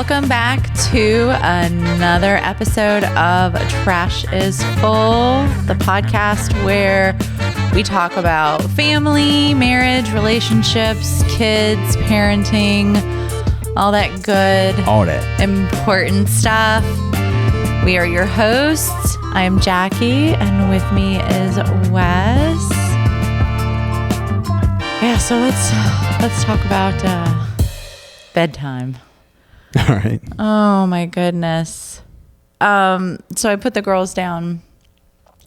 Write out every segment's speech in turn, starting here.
Welcome back to another episode of Trash is Full, the podcast where we talk about family, marriage, relationships, kids, parenting, all that good, important stuff. We are your hosts. I am Jackie, and with me is Wes. Yeah, so let's talk about bedtime. All right. Oh my goodness. So I put the girls down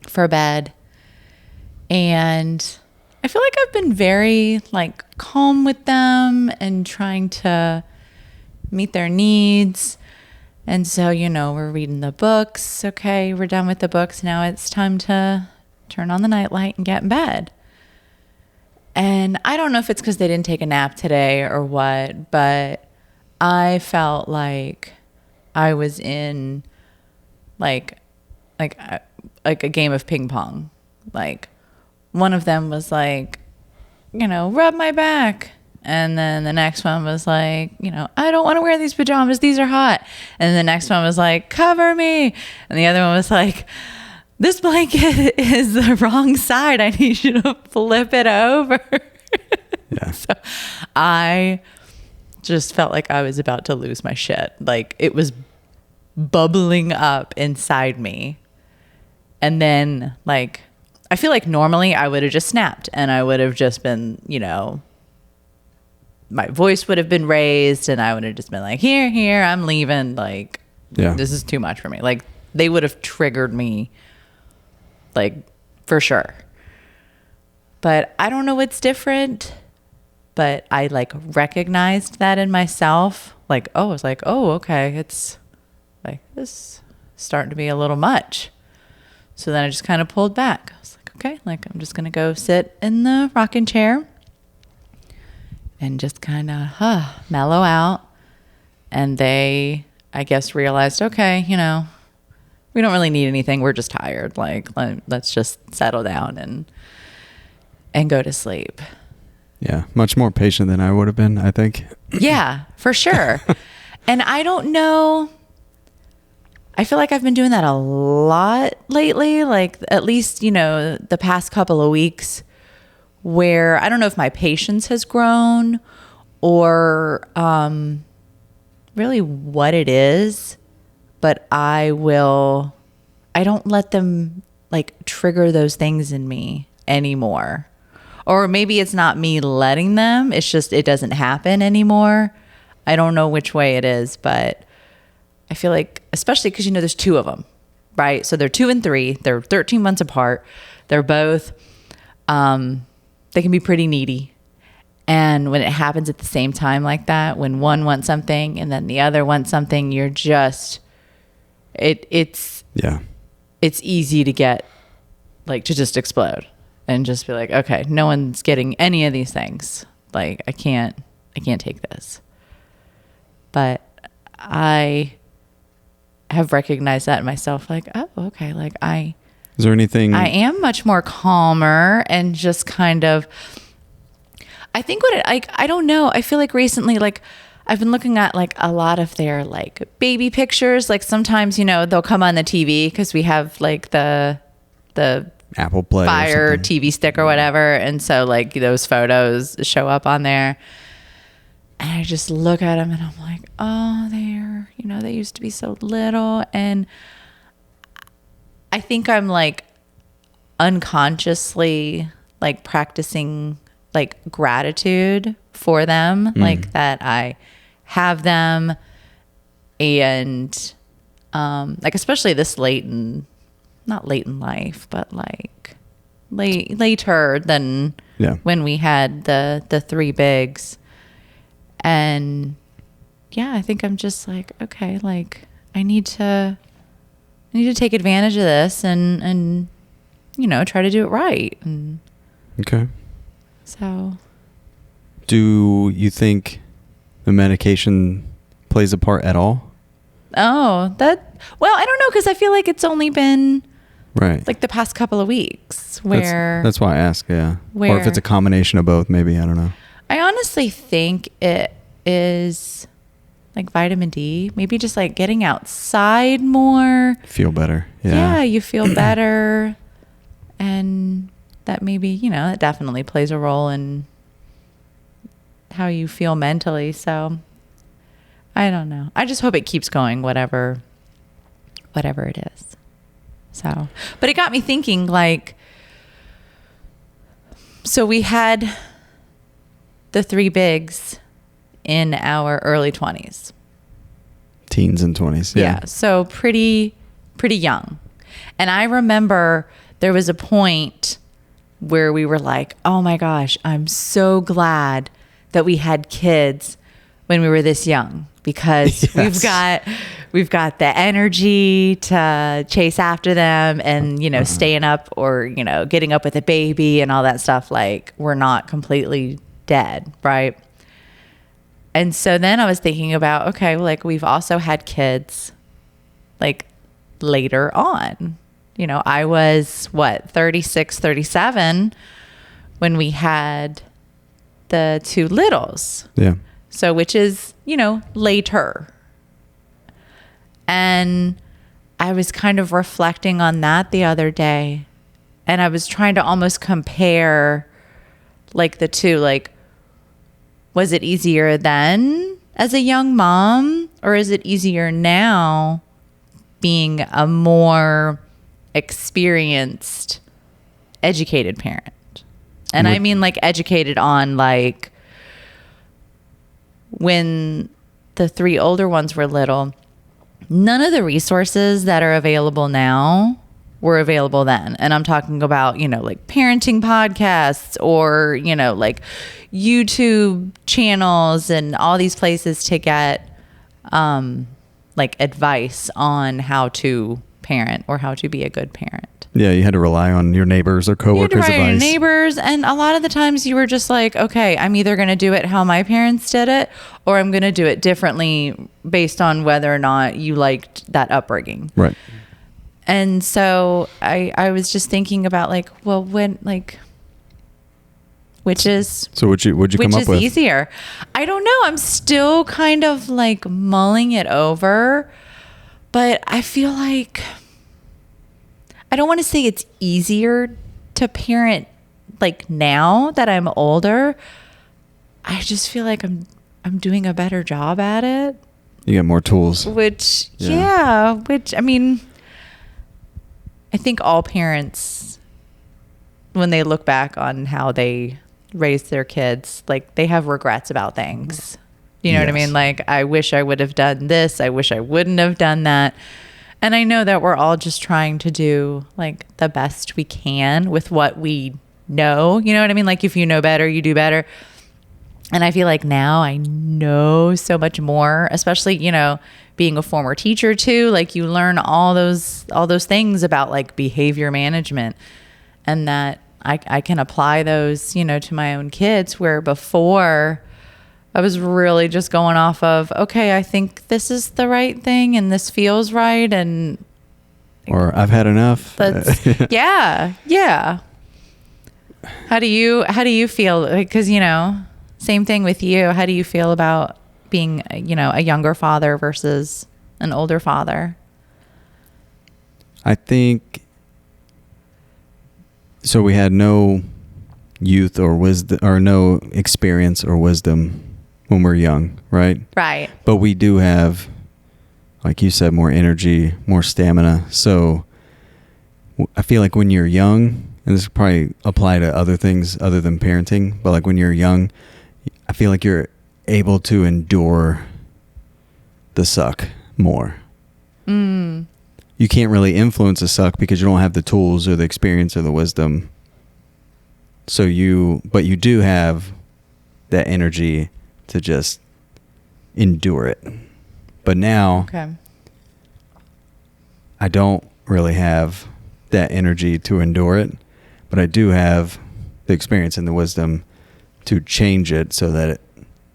for bed, and I feel like I've been very calm with them and trying to meet their needs. And so, we're reading the books. Okay, we're done with the books. Now it's time to turn on the nightlight and get in bed. And I don't know if it's because they didn't take a nap today or what, but I felt like I was in like a game of ping pong. Like one of them was like, rub my back. And then the next one was like, I don't want to wear these pajamas. These are hot. And the next one was like, cover me. And the other one was like, this blanket is the wrong side. I need you to flip it over. Yeah. So I just felt like I was about to lose my shit. Like it was bubbling up inside me. And then I feel like normally I would have just snapped and I would have just been, my voice would have been raised and I would have just been like, here, I'm leaving. This is too much for me. They would have triggered me for sure. But I don't know what's different. But I recognized that in myself. Okay, it's this starting to be a little much. So then I just kind of pulled back. I was like, okay, I'm just going to go sit in the rocking chair and just kind of mellow out. And they, I guess, realized, okay, we don't really need anything. We're just tired. Let's just settle down and go to sleep. Yeah, much more patient than I would have been, I think. Yeah, for sure. And I don't know. I feel like I've been doing that a lot lately, at least, the past couple of weeks, where I don't know if my patience has grown or really what it is, but I don't let them trigger those things in me anymore. Or maybe it's not me letting them. It's just it doesn't happen anymore. I don't know which way it is, but I feel like, especially because, there's two of them, right? So they're 2 and 3. They're 13 months apart. They're both, they can be pretty needy. And when it happens at the same time like that, when one wants something and then the other wants something, you're just, it's easy to get, to just explode. And just be like, okay, no one's getting any of these things. I can't take this. But I have recognized that in myself. Oh, okay. Is there anything? I am much more calmer and just kind of, I think I don't know. I feel like recently, I've been looking at a lot of their baby pictures. Sometimes, they'll come on the TV because we have the Apple Play Fire TV stick or whatever, and so those photos show up on there, and I just look at them and I'm like, oh, they used to be so little. And I think I'm unconsciously practicing gratitude for them, that I have them, and especially this not late in life, but later than when we had the 3 bigs. And yeah, I think I'm just okay, I need to take advantage of this and try to do it right. And okay. So do you think the medication plays a part at all? I don't know, because I feel like it's only been right the past couple of weeks where that's why I ask. Yeah. Or if it's a combination of both, maybe, I don't know. I honestly think it is like vitamin D, maybe just like getting outside more. Feel better. Yeah, you feel better. And that maybe, you know, it definitely plays a role in how you feel mentally. So I don't know. I just hope it keeps going, whatever it is. So, but it got me thinking, like, so we had the three bigs in our early 20s. Teens and 20s. Yeah. So pretty young. And I remember there was a point where we were like, oh my gosh, I'm so glad that we had kids when we were this young, because Yes. we've got the energy to chase after them and, you know, staying up or, you know, getting up with a baby and all that stuff. Like, we're not completely dead, right? And so then I was thinking about, okay, well, like, we've also had kids like later on. You know, I was 36, 37 when we had the two littles. Yeah. So, which is, you know, later. And I was kind of reflecting on that the other day. And I was trying to almost compare like the two, like, was it easier then as a young mom, or is it easier now being a more experienced, educated parent? And I mean, like, educated on, like, when the three older ones were little, none of the resources that are available now were available then. And I'm talking about, you know, like parenting podcasts or, you know, like YouTube channels and all these places to get like advice on how to parent or how to be a good parent. Yeah, you had to rely on your neighbors or coworkers' Your advice. neighbors, and a lot of the times you were just like, okay, I'm either going to do it how my parents did it, or I'm going to do it differently based on whether or not you liked that upbringing. Right. And so I was just thinking about, like, well, when, like, which is what'd you come up with? Easier? I don't know. I'm still kind of like mulling it over, but I feel like I don't want to say it's easier to parent like now that I'm older. I just feel like I'm doing a better job at it. You got more tools. Which I mean, I think all parents, when they look back on how they raised their kids, like, they have regrets about things. You know what I mean? Like, I wish I would have done this. I wish I wouldn't have done that. And I know that we're all just trying to do like the best we can with what we know. You know what I mean? Like, if you know better, you do better. And I feel like now I know so much more, especially, you know, being a former teacher too. Like, you learn all those things about like behavior management, and that I can apply those, you know, to my own kids, where before I was really just going off of, okay, I think this is the right thing and this feels right, and or I've had enough. That's, yeah. How do you feel? Because, you know, same thing with you. How do you feel about being, you know, a younger father versus an older father? I think so. We had no youth or wisdom, or no experience or wisdom when we're young, right? Right. But we do have, like you said, more energy, more stamina. So I feel like when you're young, and this probably apply to other things other than parenting, but like when you're young, I feel like you're able to endure the suck more. You can't really influence the suck because you don't have the tools or the experience or the wisdom. But you do have that energy to just endure it. But now, I don't really have that energy to endure it, but I do have the experience and the wisdom to change it so that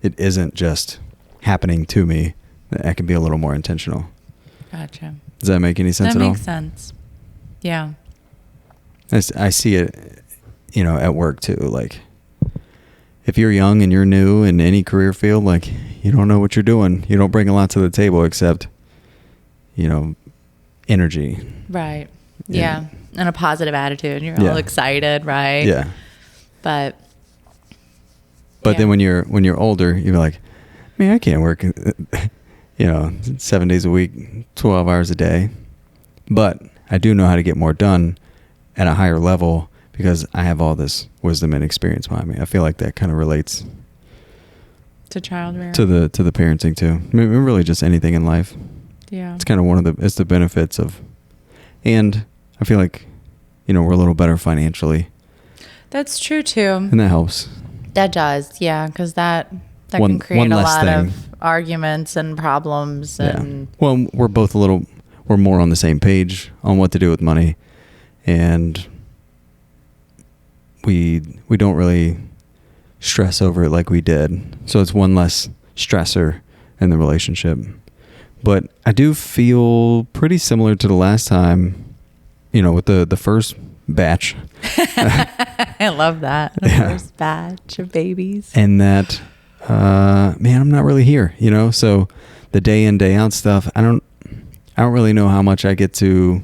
it isn't just happening to me. I can be a little more intentional. Gotcha. Does that make any sense at all? That makes sense. Yeah. I see it, you know, at work too. Like, if you're young and you're new in any career field, like, you don't know what you're doing. You don't bring a lot to the table except, energy. Right. Yeah. And a positive attitude. You're all excited, right? Yeah. But then when you're older, you're like, man, I can't work, 7 days a week, 12 hours a day. But I do know how to get more done at a higher level because I have all this wisdom and experience behind me. I feel like that kind of relates to child rearing. to the parenting too. I mean, really just anything in life. Yeah. It's kind of it's the benefits of, and I feel like, we're a little better financially. That's true too. And that helps. That does. Yeah. Cause that can create a lot of arguments and problems. And well, we're more on the same page on what to do with money, and we don't really stress over it like we did. So it's one less stressor in the relationship. But I do feel pretty similar to the last time, with the first batch. I love that. The first batch of babies. And that, man, I'm not really here, so the day in, day out stuff, I don't really know how much I get to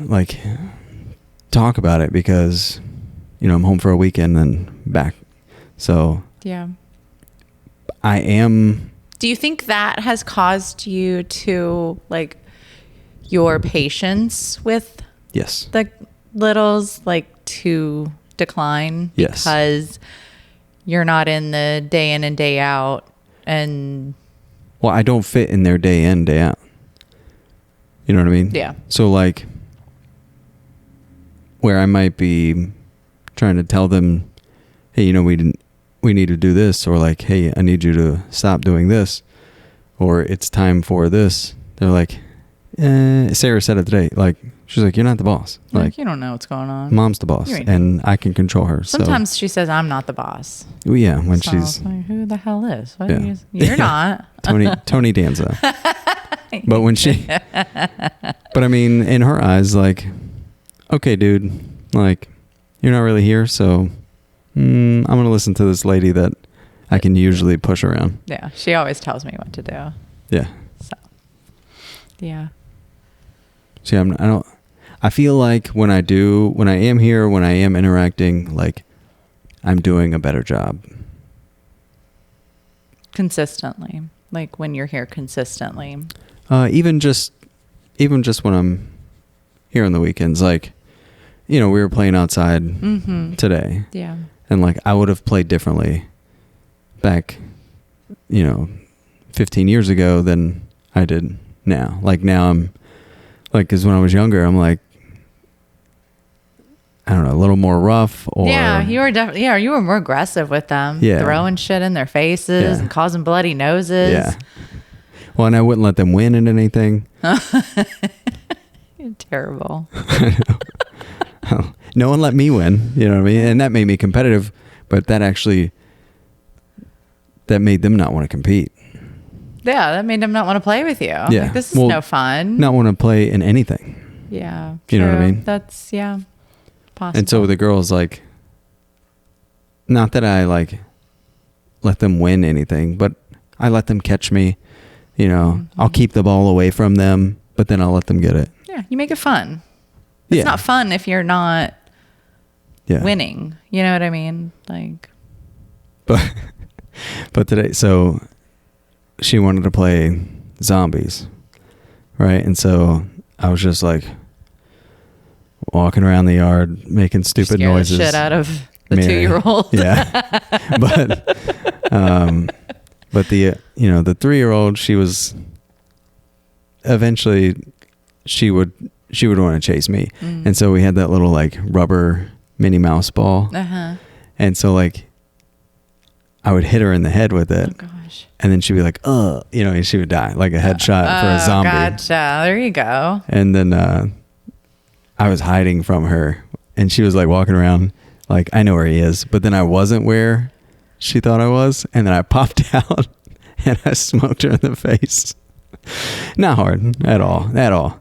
like talk about it because, I'm home for a weekend and back. So yeah, I am. Do you think that has caused you to like your patience with Yes. the littles to decline? Yes. Because you're not in the day in and day out and well, I don't fit in their day in, day out. You know what I mean? Yeah. So like where I might be trying to tell them, hey, we need to do this, or like, hey, I need you to stop doing this, or it's time for this. They're like, Sarah said it today. Like, she's like, you're not the boss. Like, you don't know what's going on. Mom's the boss, and I can control her. Sometimes she says, I'm not the boss. Well, yeah, when so she's like, who the hell is? What you're not. Tony Danza. But when but I mean, in her eyes, like, okay, dude, like, you're not really here, so I'm going to listen to this lady that I can usually push around. Yeah, she always tells me what to do. Yeah. So, yeah. See, I feel like when I am here, when I am interacting, like, I'm doing a better job. Consistently. Like when you're here consistently. Even just when I'm here on the weekends, like, we were playing outside today. Yeah. And like, I would have played differently back, 15 years ago than I did now. Like now I'm like, cause when I was younger, I'm like, I don't know, a little more rough or. Yeah. You were definitely, you were more aggressive with them. Yeah. Throwing shit in their faces and causing bloody noses. Yeah. Well, and I wouldn't let them win in anything. You're terrible. I know. No one let me win, you know what I mean? And that made me competitive, but that made them not want to compete. Yeah, that made them not want to play with you. Yeah. Like, this is no fun. Not want to play in anything. Yeah. You know what I mean? That's, possible. And so the girls, like, not that I, like, let them win anything, but I let them catch me, I'll keep the ball away from them, but then I'll let them get it. Yeah, you make it fun. It's not fun if you're not winning. You know what I mean? Like, but today, so she wanted to play zombies, right? And so I was just like walking around the yard making stupid noises. The shit out of the 2-year-old. Yeah, but the the 3-year-old, she was eventually she would want to chase me. And so we had that little like rubber Minnie Mouse ball. And so like I would hit her in the head with it. Oh gosh. And then she'd be like, and she would die, like a headshot for a zombie. Gotcha. There you go. And then I was hiding from her and she was like walking around like, I know where he is. But then I wasn't where she thought I was. And then I popped out and I smoked her in the face. Not hard at all.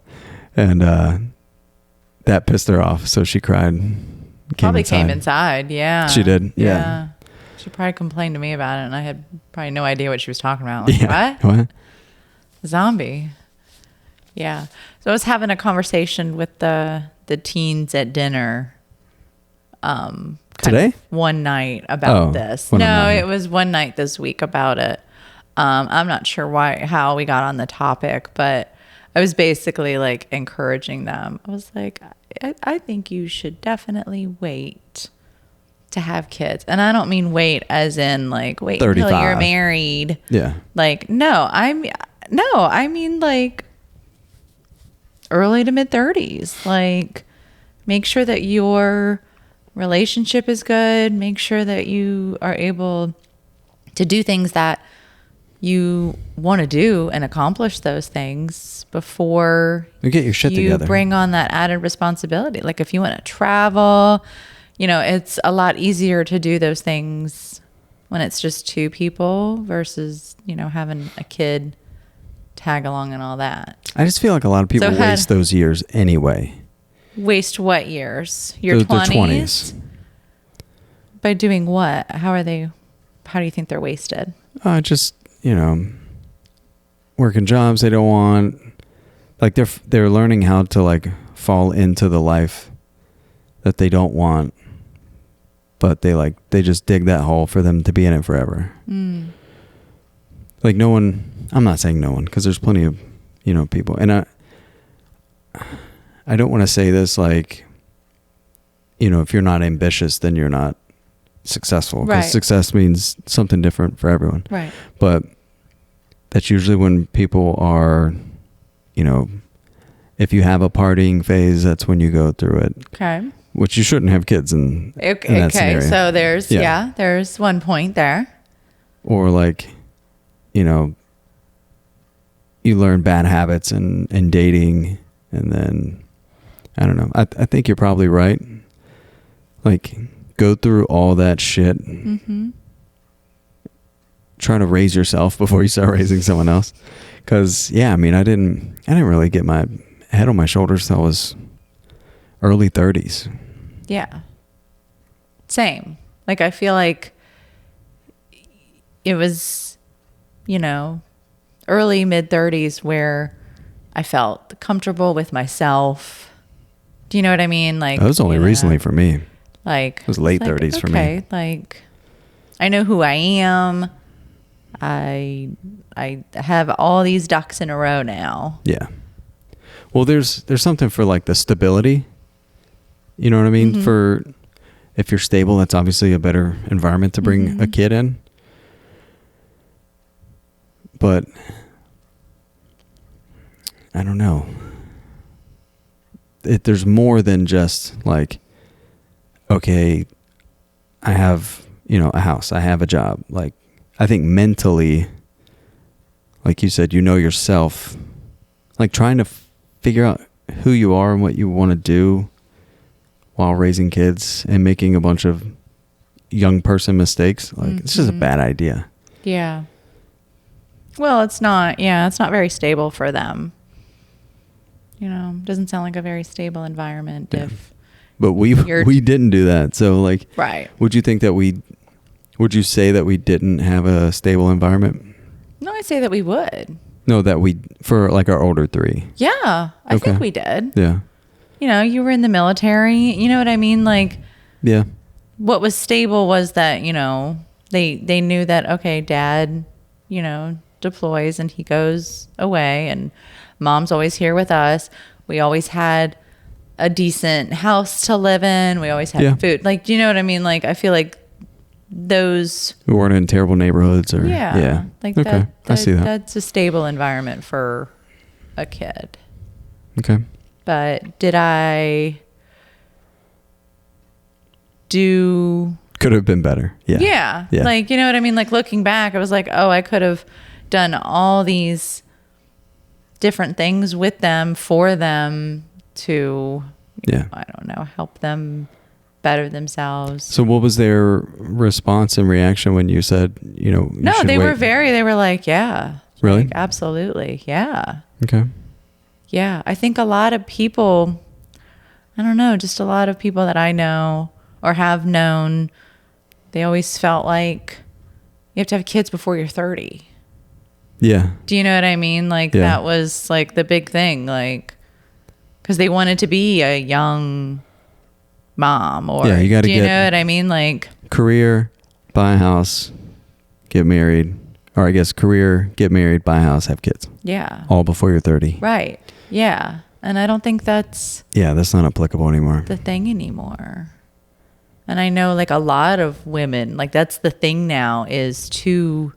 And that pissed her off. So she cried Probably came inside. Yeah. She did. Yeah. She probably complained to me about it, and I had probably no idea what she was talking about. Like, Yeah. what? Zombie. Yeah. So I was having a conversation with the teens at dinner. Today? One night about this. No, it was one night this week about it. I'm not sure how we got on the topic, but I was basically like encouraging them. I was like, I think you should definitely wait to have kids. And I don't mean wait as in like wait 35. until you're married. Yeah. Like, I mean like early to mid-30s. Like, make sure that your relationship is good. Make sure that you are able to do things that you want to do and accomplish those things before you get your shit together. Bring on that added responsibility. Like if you want to travel, it's a lot easier to do those things when it's just two people versus, having a kid tag along and all that. I just feel like a lot of people waste those years anyway. Waste what years? Your 20s? By doing what? How do you think they're wasted? Just, working jobs they don't want. Like they're learning how to like fall into the life that they don't want. But they just dig that hole for them to be in it forever. Mm. Like I'm not saying no one, because there's plenty of, people. And I don't want to say this like, if you're not ambitious, then you're not successful. Because success means something different for everyone. Right. But that's usually when people are, if you have a partying phase, that's when you go through it. Okay. Which you shouldn't have kids in that scenario. So there's one point there. Or like, you learn bad habits and dating, and then, I don't know. I think you're probably right. Like, go through all that shit. Mm-hmm. Try to raise yourself before you start raising someone else. Because, I didn't really get my head on my shoulders till I was early 30s. Yeah. Same. Like, I feel like it was, early mid-30s where I felt comfortable with myself. Do you know what I mean? Like, that was only recently for me. Like, it was late 30s for me. Like, I know who I am. I have all these ducks in a row now. Yeah. Well, there's something for like the stability. You know what I mean? Mm-hmm. For if you're stable, that's obviously a better environment to bring a kid in. But I don't know. There's more than just like, okay, I have, a house, I have a job. Like, I think mentally, like you said, yourself, like trying to figure out who you are and what you want to do while raising kids and making a bunch of young person mistakes. Like, it's just a bad idea. Yeah. Well, it's not very stable for them. Doesn't sound like a very stable environment. Yeah. But we didn't do that. So like, right. Would you say that we didn't have a stable environment? No, I'd say that we would. No, for like our older three. Yeah, I think we did. Yeah. You were in the military. You know what I mean? Like, yeah. What was stable was that, they knew that, okay, dad, deploys and he goes away and mom's always here with us. We always had a decent house to live in. We always had food. Like, do you know what I mean? Like, I feel like those... We weren't in terrible neighborhoods or... Yeah. Like okay. I see that. That's a stable environment for a kid. Okay. But did I do... Could have been better. Yeah. Yeah. Like, you know what I mean? Like, looking back, I was like, oh, I could have done all these different things with them, for them, to, I don't know, help them better themselves. So what was their response and reaction when you said, No, they were like, yeah. Really? Like, absolutely. Yeah. Okay. Yeah. I think a lot of people, I don't know, just a lot of people that I know or have known, they always felt like you have to have kids before you're 30. Yeah. Do you know what I mean? Like, Yeah. that was like the big thing, like, because they wanted to be a young mom, or Yeah, you gotta do you get- know what I mean? Like, Career, buy a house, get married. Or I guess career, get married, buy a house, have kids. yeah. All before you're 30. Right. Yeah. And I don't think that's Yeah, that's not applicable anymore. the thing anymore. And I know like a lot of women, like that's the thing now, is to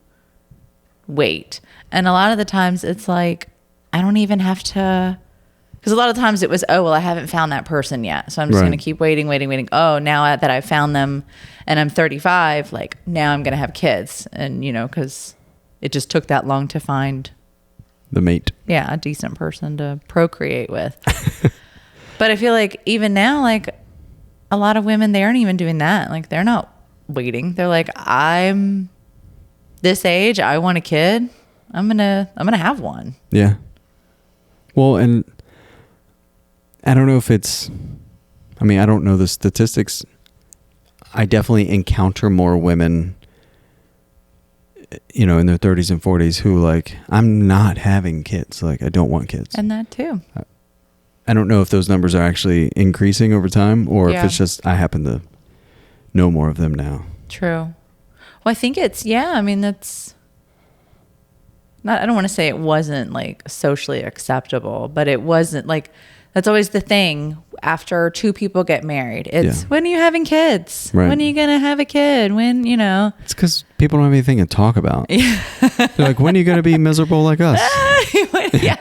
wait. And a lot of the times it's like, I don't even have to, because a lot of times it was, oh, well, I haven't found that person yet. So I'm just Right. going to keep waiting. Oh, now that I've found them and I'm 35, like now I'm going to have kids. And, you know, because it just took that long to find, The mate. yeah, a decent person to procreate with. But I feel like even now, like a lot of women, they aren't even doing that. Like they're not waiting. They're like, I'm this age, I want a kid. I'm gonna have one. Yeah. Well, and I don't know if it's, I mean, I don't know the statistics. I definitely encounter more women, you know, in their 30s and 40s who like, I'm not having kids. Like, I don't want kids. And that too. I don't know if those numbers are actually increasing over time or Yeah. if it's just I happen to know more of them now. True. Well, I think it's, yeah, I mean, that's not, I don't want to say it wasn't like socially acceptable, but it wasn't like, that's always the thing. After two people get married, it's Yeah. when are you having kids? Right. When are you going to have a kid? When, you know, It's because people don't have anything to talk about. yeah. They're like, when are you going to be miserable like us? Yeah.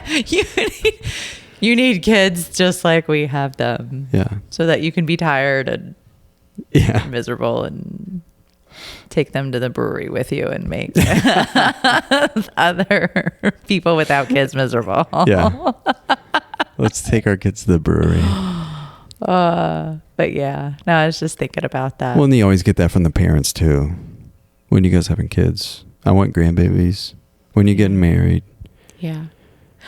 You need kids just like we have them. Yeah. So that you can be tired and Yeah. miserable and take them to the brewery with you and make other people without kids miserable. Yeah. Let's take our kids to the brewery. But yeah, no, I was just thinking about that. Well, and you always get that from the parents too. When you guys having kids? I want grandbabies. When you getting married? Yeah.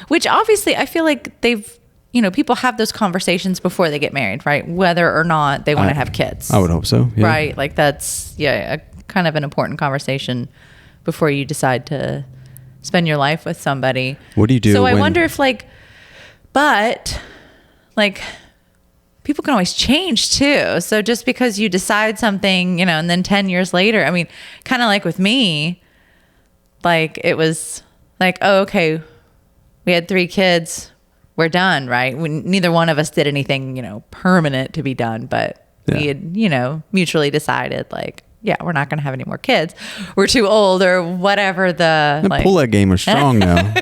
Which obviously I feel like they've, you know, people have those conversations before they get married, right? Whether or not they want to have kids. I would hope so. Yeah. Right. Like that's, yeah, a kind of an important conversation before you decide to spend your life with somebody. What do you do? So I when- wonder if like, but like people can always change too. So just because you decide something, you know, and then 10 years later, I mean, kind of like with me, like it was like, oh, okay, we had 3 kids. We're done, right? Neither one of us did anything, you know, permanent to be done, but we had, you know, mutually decided like, yeah, we're not going to have any more kids. We're too old or whatever the The like, pull-out game is strong now.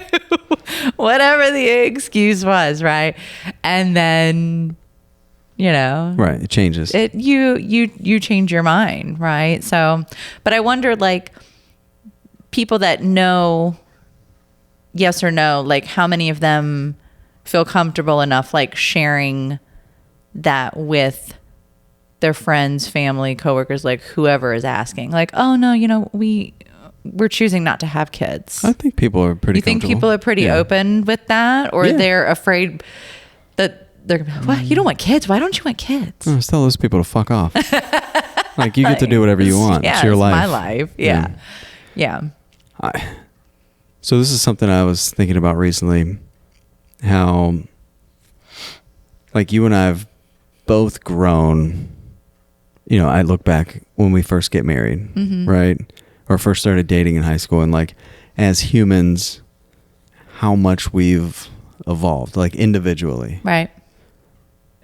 whatever the excuse was, right? And then, you know, Right. It changes. you change your mind, right? So, but I wonder, like, people that know yes or no, like how many of them feel comfortable enough like sharing that with their friends, family, coworkers, like whoever is asking, like, oh no, you know, we're choosing not to have kids. I think people are pretty You think comfortable. people are pretty Yeah. open with that, or Yeah. they're afraid that they're gonna be, what? You don't want kids? Why don't you want kids? Just tell those people to fuck off. Like, you get to do whatever you want. Yeah, it's your life. my life. Yeah. Yeah. So this is something I was thinking about recently, how like you and I have both grown. You know, I look back when we first get married, right? Or first started dating in high school, and like as humans, how much we've evolved, like individually. Right.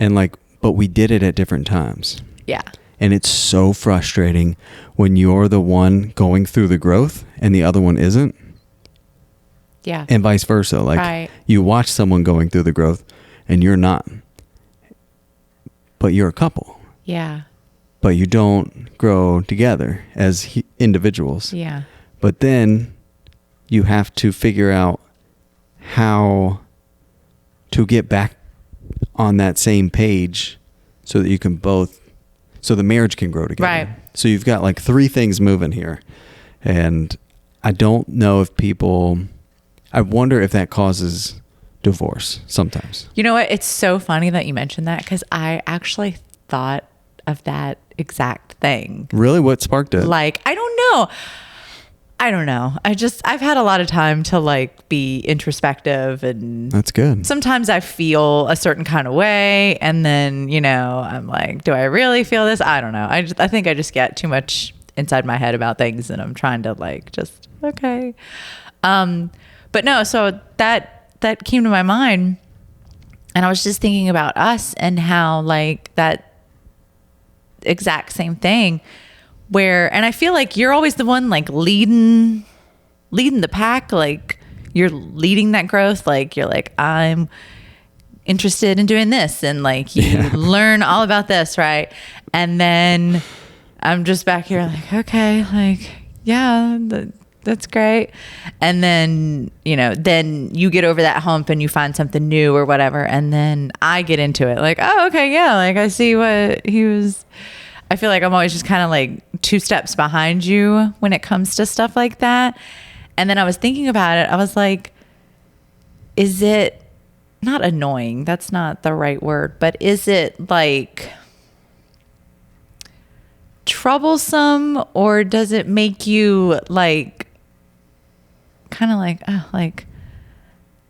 And like, but we did it at different times. Yeah. And it's so frustrating when you're the one going through the growth and the other one isn't. Yeah. And vice versa. Like Right. you watch someone going through the growth and you're not. But you're a couple. Yeah. But you don't grow together as individuals. Yeah. But then you have to figure out how to get back on that same page so that you can both, so the marriage can grow together. Right. So you've got like 3 things moving here. And I don't know if people, I wonder if that causes divorce sometimes. You know what? It's so funny that you mentioned that, because I actually thought of that exact thing. Really? What sparked it? Like, I don't know. I've had a lot of time to like be introspective, and That's good. sometimes I feel a certain kind of way, and then, I'm like, do I really feel this? I don't know. I think I just get too much inside my head about things, and I'm trying to like just okay. But no, so that came to my mind, and I was just thinking about us and how like that exact same thing and I feel like you're always the one like leading the pack, like you're leading that growth, like you're like, I'm interested in doing this, and like you learn all about this, right? And then I'm just back here like, okay, like yeah, that's great. And then, then you get over that hump and you find something new or whatever. And then I get into it like, oh, okay. Yeah. Like I see what I feel like I'm always just kind of like 2 steps behind you when it comes to stuff like that. And then I was thinking about it. I was like, is it not annoying? That's not the right word, but is it like troublesome, or does it make you like kind of like, oh, like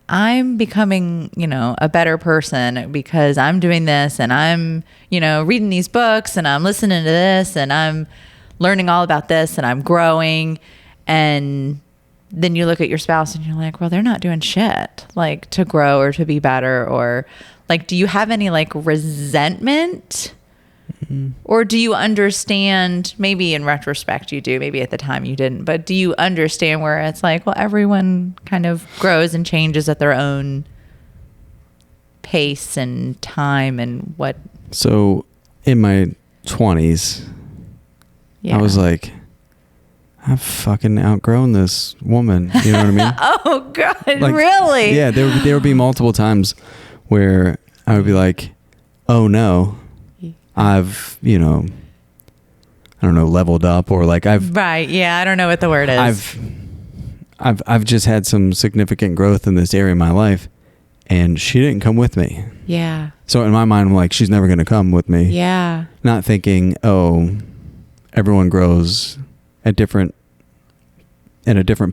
I'm becoming, a better person because I'm doing this, and I'm, reading these books, and I'm listening to this, and I'm learning all about this, and I'm growing. And then you look at your spouse and you're like, well, they're not doing shit like to grow or to be better, or like, do you have any like resentment? Or do you understand, maybe in retrospect you do, maybe at the time you didn't, but do you understand where it's like, well, everyone kind of grows and changes at their own pace and time and what? So in my 20s, I was like, I've fucking outgrown this woman. You know what I mean? Oh God, like, really? Yeah, there would be multiple times where I would be like, oh no, I've, I don't know, leveled up, or like right. Yeah. I don't know what the word is. I've just had some significant growth in this area of my life, and she didn't come with me. Yeah. So in my mind, I'm like, she's never going to come with me. Yeah. Not thinking, oh, everyone grows at a different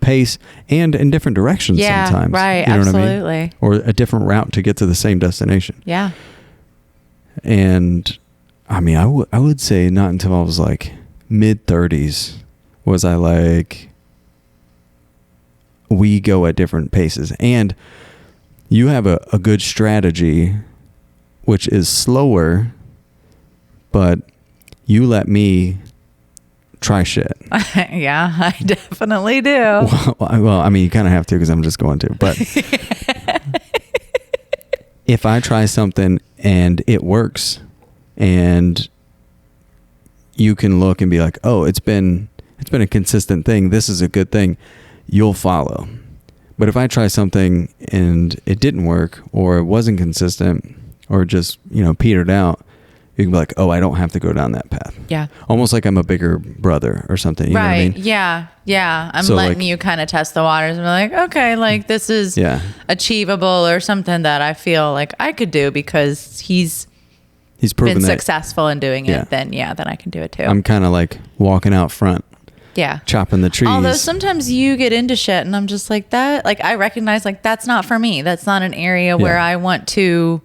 pace and in different directions sometimes. Right. You know Absolutely. what I mean? Or a different route to get to the same destination. Yeah. And I mean, I would say not until I was like mid-30s was I like, we go at different paces. And you have a good strategy, which is slower, but you let me try shit. Yeah, I definitely do. Well, I mean, you kind of have to, because I'm just going to. But if I try something and it works, and you can look and be like, oh, it's been a consistent thing, this is a good thing, you'll follow. But if I try something and it didn't work, or it wasn't consistent, or just, petered out, you can be like, oh, I don't have to go down that path. Yeah. Almost like I'm a bigger brother or something. You know what I mean? Yeah. Yeah. I'm So, letting like, you kind of test the waters and be like, okay, like this is achievable, or something that I feel like I could do because he's proven been that successful in doing it. Then I can do it too. I'm kind of like walking out front. Yeah. Chopping the trees. Although sometimes you get into shit and I'm just like that. Like I recognize like that's not for me. That's not an area where I want to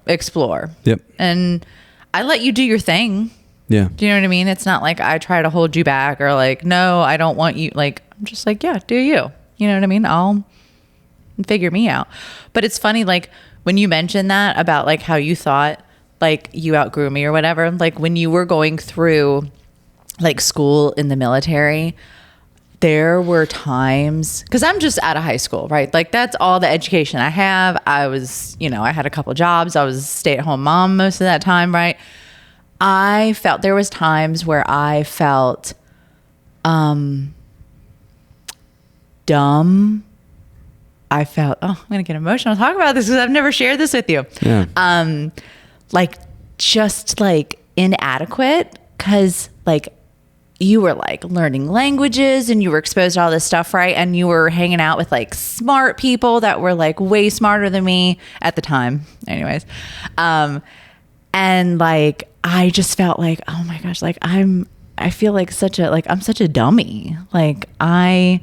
explore. Yep. And I let you do your thing. Yeah. Do you know what I mean? It's not like I try to hold you back, or like, no, I don't want you. Like, I'm just like, yeah, do you. You know what I mean? I'll figure me out. But it's funny, like when you mentioned that about like how you thought like you outgrew me or whatever, like when you were going through like school in the military, there were times, because I'm just out of high school, right? Like that's all the education I have. I was, I had a couple jobs. I was a stay-at-home mom most of that time, right? I felt there was times where I felt dumb. I felt, I'm going to get emotional talking about this because I've never shared this with you. Yeah. Like just like inadequate, because like you were like learning languages and you were exposed to all this stuff, right? And you were hanging out with like smart people that were like way smarter than me at the time anyways. And And like, I just felt like, oh my gosh, like I feel like I'm such a dummy. Like I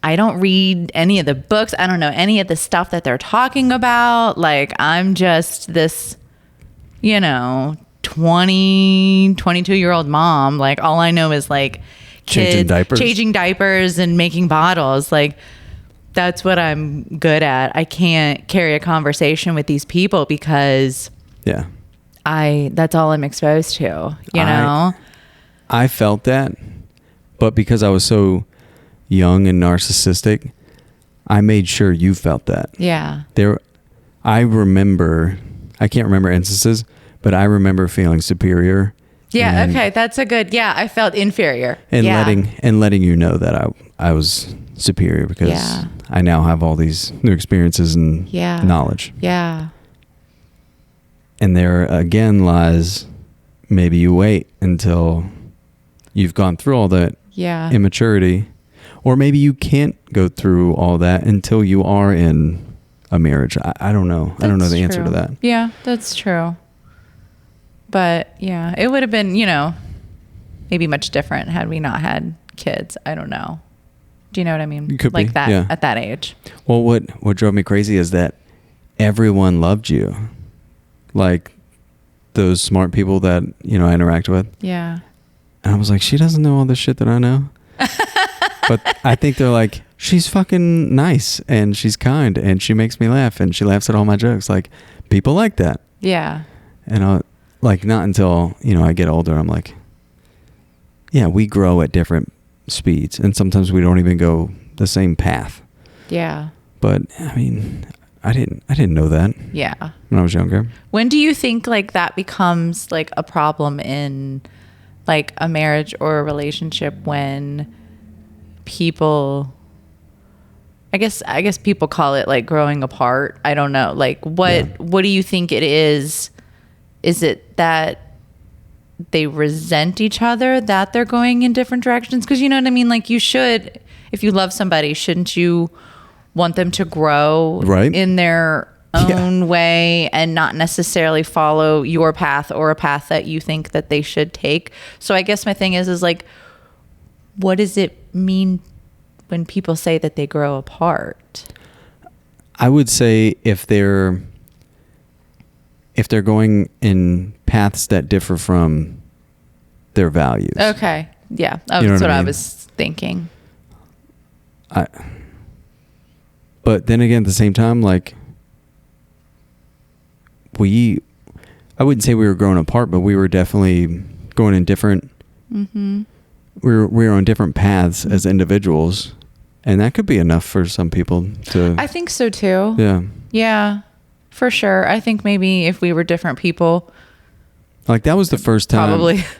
don't read any of the books. I don't know any of the stuff that they're talking about. Like I'm just this, 22-year-old mom. Like all I know is like kids changing diapers and making bottles. Like that's what I'm good at. I can't carry a conversation with these people because that's all I'm exposed to, I felt that, but because I was so young and narcissistic, I made sure you felt that. Yeah. I can't remember instances, but I remember feeling superior. Yeah. Okay. That's a good, I felt inferior. And letting you know that I was superior because I now have all these new experiences and knowledge. Yeah. And there again lies, maybe you wait until you've gone through all that immaturity, or maybe you can't go through all that until you are in a marriage. I don't know. I don't know the answer to that. Yeah, that's true. But it would have been, maybe much different had we not had kids. I don't know. Do you know what I mean? Could like be, that at that age. Well, what drove me crazy is that everyone loved you. Like those smart people that, I interact with. Yeah. And I was like, she doesn't know all this shit that I know. But I think they're like, she's fucking nice and she's kind and she makes me laugh and she laughs at all my jokes. Like people like that. Yeah. And like not until, I get older, I'm like, yeah, we grow at different speeds and sometimes we don't even go the same path. Yeah. But I mean, I didn't know that. Yeah. When I was younger. When do you think like that becomes like a problem in like a marriage or a relationship, when people, I guess people call it like growing apart. I don't know. Like what do you think it is? Is it that they resent each other, that they're going in different directions? Because you know what I mean? Like you should, if you love somebody, shouldn't you want them to grow in their own way and not necessarily follow your path or a path that you think that they should take? So I guess my thing is like, what does it mean when people say that they grow apart? I would say if they're going in paths that differ from their values. Okay. Yeah. That's what I was thinking. But then again, at the same time, like I wouldn't say we were growing apart, but we were definitely going in different, we were on different paths as individuals. And that could be enough for some people to. I think so too. Yeah. Yeah, for sure. I think maybe if we were different people. Like that was the first time.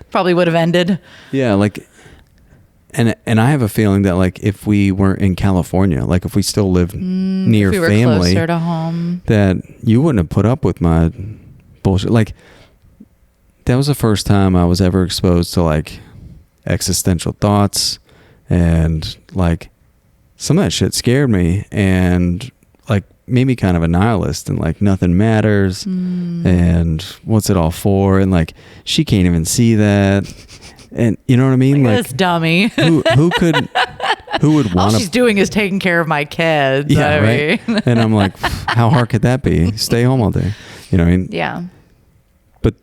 Probably would have ended. Yeah. Like, and I have a feeling that like if we weren't in California, like if we still lived near if we were family, closer to home, that you wouldn't have put up with my bullshit. Like that was the first time I was ever exposed to like existential thoughts, and like some of that shit scared me and like made me kind of a nihilist and like nothing matters and what's it all for, and like she can't even see that. And you know what I mean? Like this dummy. who would want all she's doing is taking care of my kids. Yeah, right. And I'm like, how hard could that be? Stay home all day. You know what I mean? Yeah. But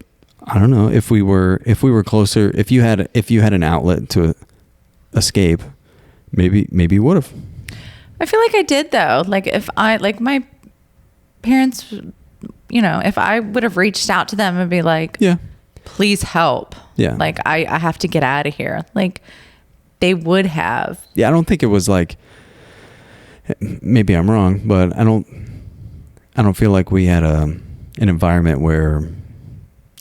I don't know, if we were closer, if you had an outlet to escape, maybe you would have. I feel like I did though. Like if my parents, if I would have reached out to them and be like, yeah, please help. Yeah. Like I have to get out of here. Like they would have. Yeah. I don't think it was like, maybe I'm wrong, but I don't feel like we had an environment where.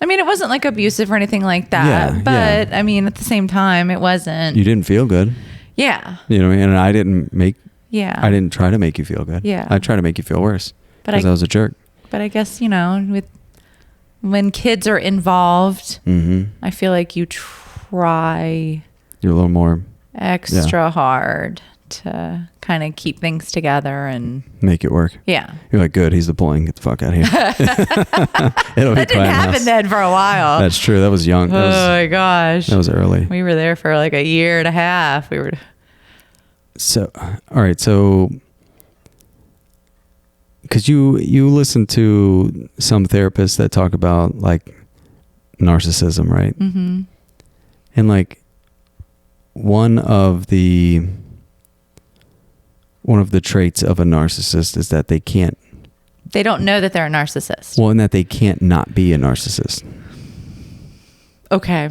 I mean, it wasn't like abusive or anything like that, but I mean, at the same time, it wasn't. You didn't feel good. Yeah. You know, and I didn't try to make you feel good. Yeah. I tried to make you feel worse because I was a jerk. But I guess, when kids are involved, I feel like you try. You're a little more extra hard to kind of keep things together and make it work. Yeah. You're like, good, he's deploying. Get the fuck out of here. It'll be That didn't happen then for a while. That's true. That was young. My gosh. That was early. We were there for like a year and a half. So, all right. So, because you listen to some therapists that talk about like narcissism, right? Mm-hmm. And like one of the traits of a narcissist is that they don't know that they're a narcissist. Well, and that they can't not be a narcissist. Okay.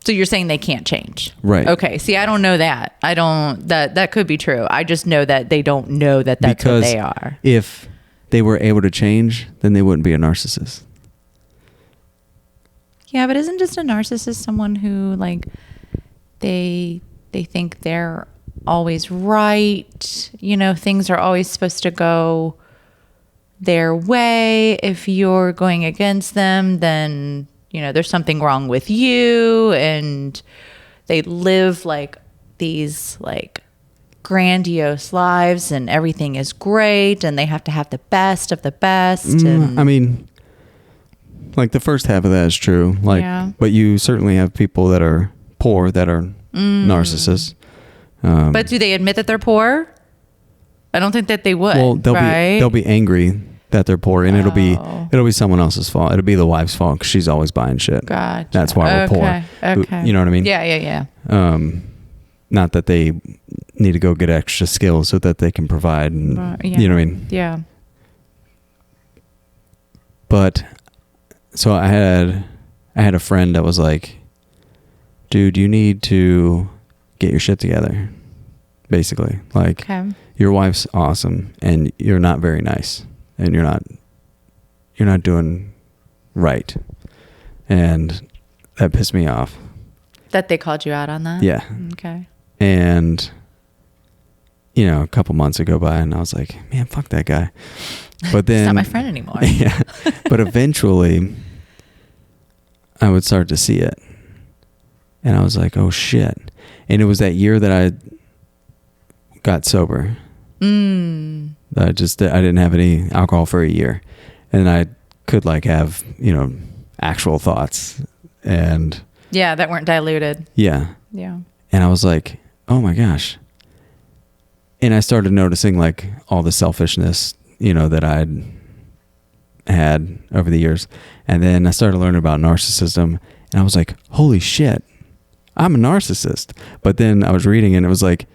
So you're saying they can't change. Right. Okay. See, I don't know that. That could be true. I just know that they don't know that that's because what they are. If they were able to change, then they wouldn't be a narcissist. Yeah, but isn't just a narcissist someone who like they think they're always right? You know, things are always supposed to go their way. If you're going against them, then, you know, there's something wrong with you. And they live like these like grandiose lives and everything is great and they have to have the best of the best. I mean, like the first half of that is true. Like, yeah. But you certainly have people that are poor that are narcissists. But do they admit that they're poor? I don't think that they would. Well, right? they'll be angry that they're poor, and it'll be someone else's fault. It'll be the wife's fault because she's always buying shit. Gotcha. That's why we're poor. Okay. You know what I mean? Yeah. Not that they need to go get extra skills so that they can provide. And, yeah. You know what I mean? Yeah. But so I had a friend that was like, dude, you need to get your shit together. Basically, like, okay. Your wife's awesome and you're not very nice and you're not doing right. And that pissed me off. That they called you out on that? Yeah. Okay. And, you know, a couple months would go by and I was like, man, fuck that guy. But then... He's not my friend anymore. Yeah. But eventually, I would start to see it. And I was like, oh, shit. And it was that year that I got sober. I didn't have any alcohol for a year. And I could like have, you know, actual thoughts. And... Yeah, that weren't diluted. Yeah. Yeah. And I was like, oh my gosh. And I started noticing like all the selfishness, you know, that I'd had over the years. And then I started learning about narcissism and I was like, holy shit, I'm a narcissist. But then I was reading and it was like,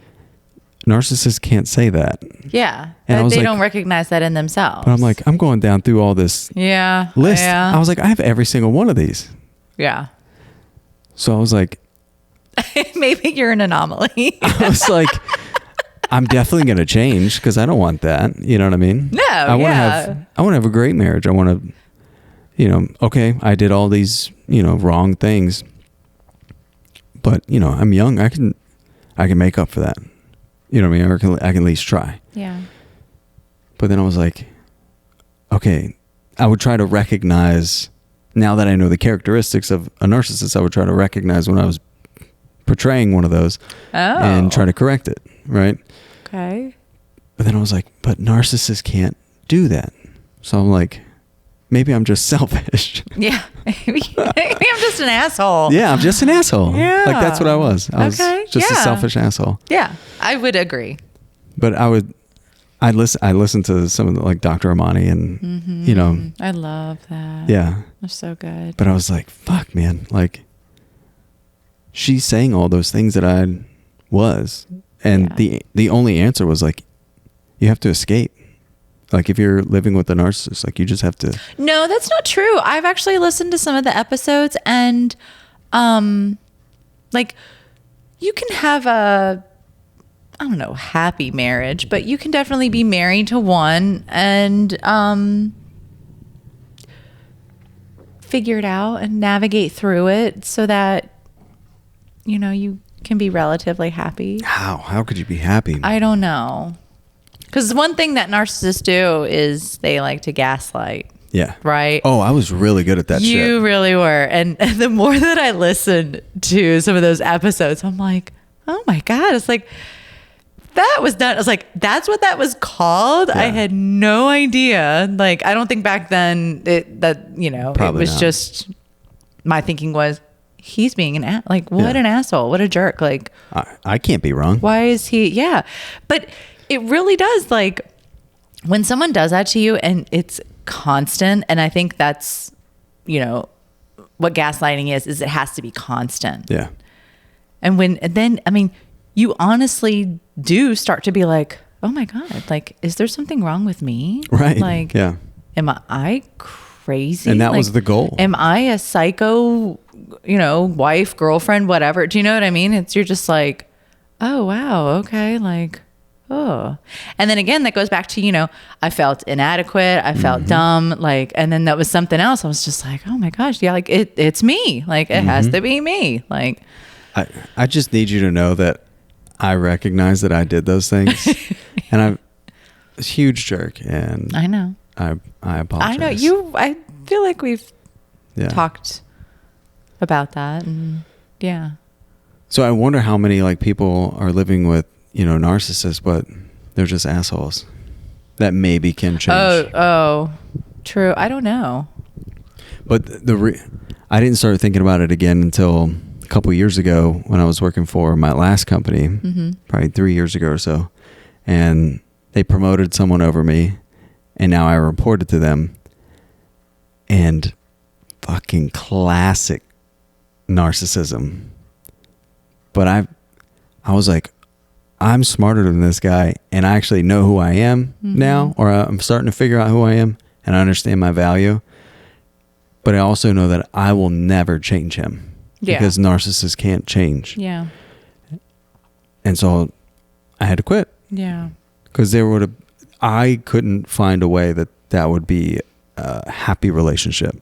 narcissists can't say that. Yeah. And they don't recognize that in themselves. But I'm like, I'm going down through all this list. Yeah. I was like, I have every single one of these. Yeah. So I was like, maybe you're an anomaly. I was like, I'm definitely going to change because I don't want that. You know what I mean? No, I want to have a great marriage. I want to, you know, okay, I did all these, you know, wrong things, but you know, I'm young. I can make up for that. You know what I mean? Or I can at least try. Yeah. But then I was like, okay, I would try to recognize, now that I know the characteristics of a narcissist, I would try to recognize when I was portraying one of those and try to correct it. Right. Okay. But then I was like, but narcissists can't do that. So I'm like, maybe I'm just selfish. Yeah. Maybe I'm just an asshole. Yeah, I'm just an asshole. Yeah. Like that's what I was. I was just a selfish asshole. Yeah, I would agree. But I listened to some of the, like Dr. Amani and, you know. I love that. Yeah. They're so good. But I was like, fuck, man. Like, she's saying all those things that I was. And the only answer was like, you have to escape. Like if you're living with a narcissist, like you just have to. No, that's not true. I've actually listened to some of the episodes and like you can have a, I don't know, happy marriage, but you can definitely be married to one and figure it out and navigate through it so that, you know, you can be relatively happy. How could you be happy? I don't know. Because one thing that narcissists do is they like to gaslight. Yeah. Right? Oh, I was really good at that shit. You really were. And the more that I listened to some of those episodes, I'm like, oh my God. It's like, that was done. I was like, that's what that was called. Yeah. I had no idea. Like, I don't think back then Probably it was not. just, my thinking was, he's being like, what Yeah. an asshole. What a jerk. Like, I can't be wrong. why is he? Yeah. But it really does. Like, when someone does that to you and it's constant, and I think that's, what gaslighting is it has to be constant. Yeah. And then, I mean, you honestly do start to be like, oh my God, like, is there something wrong with me? Right. Like, yeah. am I crazy? And that Like, was the goal. Am I a psycho, wife, girlfriend, whatever? Do you know what I mean? You're just like, oh, wow. Okay. Like, oh. And then again, that goes back to, I felt inadequate. I felt dumb. Like, and then that was something else. I was just like, oh my gosh. Yeah. Like it's me. Like it has to be me. Like, I just need you to know that I recognize that I did those things, and I'm a huge jerk, and I know. I apologize. I know I feel like we've Yeah. talked about that, and yeah. So I wonder how many like people are living with narcissists, but they're just assholes that maybe can change. Oh, true. I don't know. But I didn't start thinking about it again until a couple years ago when I was working for my last company, probably 3 years ago or so, and they promoted someone over me, and now I reported to them, and fucking classic narcissism. But I was like, I'm smarter than this guy, and I actually know who I am now, or I'm starting to figure out who I am, and I understand my value. But I also know that I will never change him, because narcissists can't change. Yeah. And so I had to quit, Yeah. because I couldn't find a way that would be a happy relationship.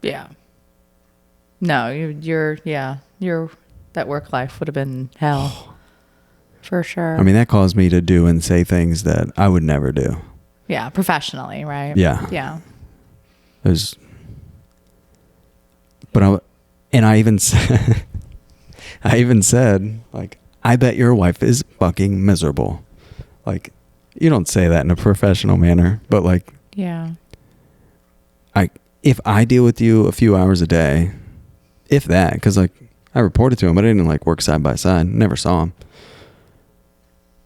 Yeah. No, you're that work life would have been hell for sure. I mean, that caused me to do and say things that I would never do. Yeah, professionally, right? Yeah. Yeah. I even said, like, I bet your wife is fucking miserable. Like, you don't say that in a professional manner, but like, Yeah. if I deal with you a few hours a day, if that, because like I reported to him, but I didn't like work side by side, never saw him.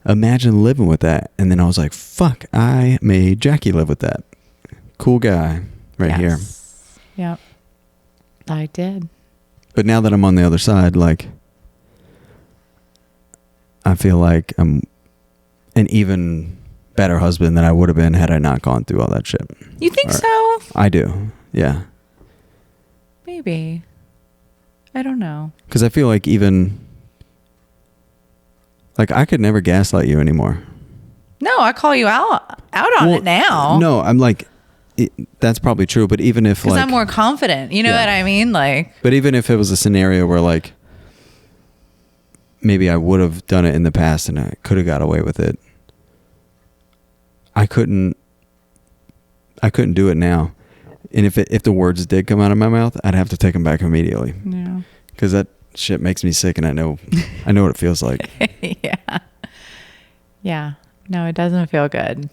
Imagine living with that. And then I was like, fuck, I made Jackie live with that. Cool guy right here. Yep. I did. But now that I'm on the other side, like, I feel like I'm an even better husband than I would have been had I not gone through all that shit. You think so? I do. Yeah. Maybe. I don't know. Because I feel like even, like, I could never gaslight you anymore. No, I call you out on it now. No, I'm like, that's probably true. But even if, because like, I'm more confident. You know what I mean? Like, but even if it was a scenario where, like, maybe I would have done it in the past and I could have got away with it, I couldn't do it now. And if the words did come out of my mouth, I'd have to take them back immediately. yeah. Because that shit makes me sick, and I know what it feels like. Yeah. Yeah. No, it doesn't feel good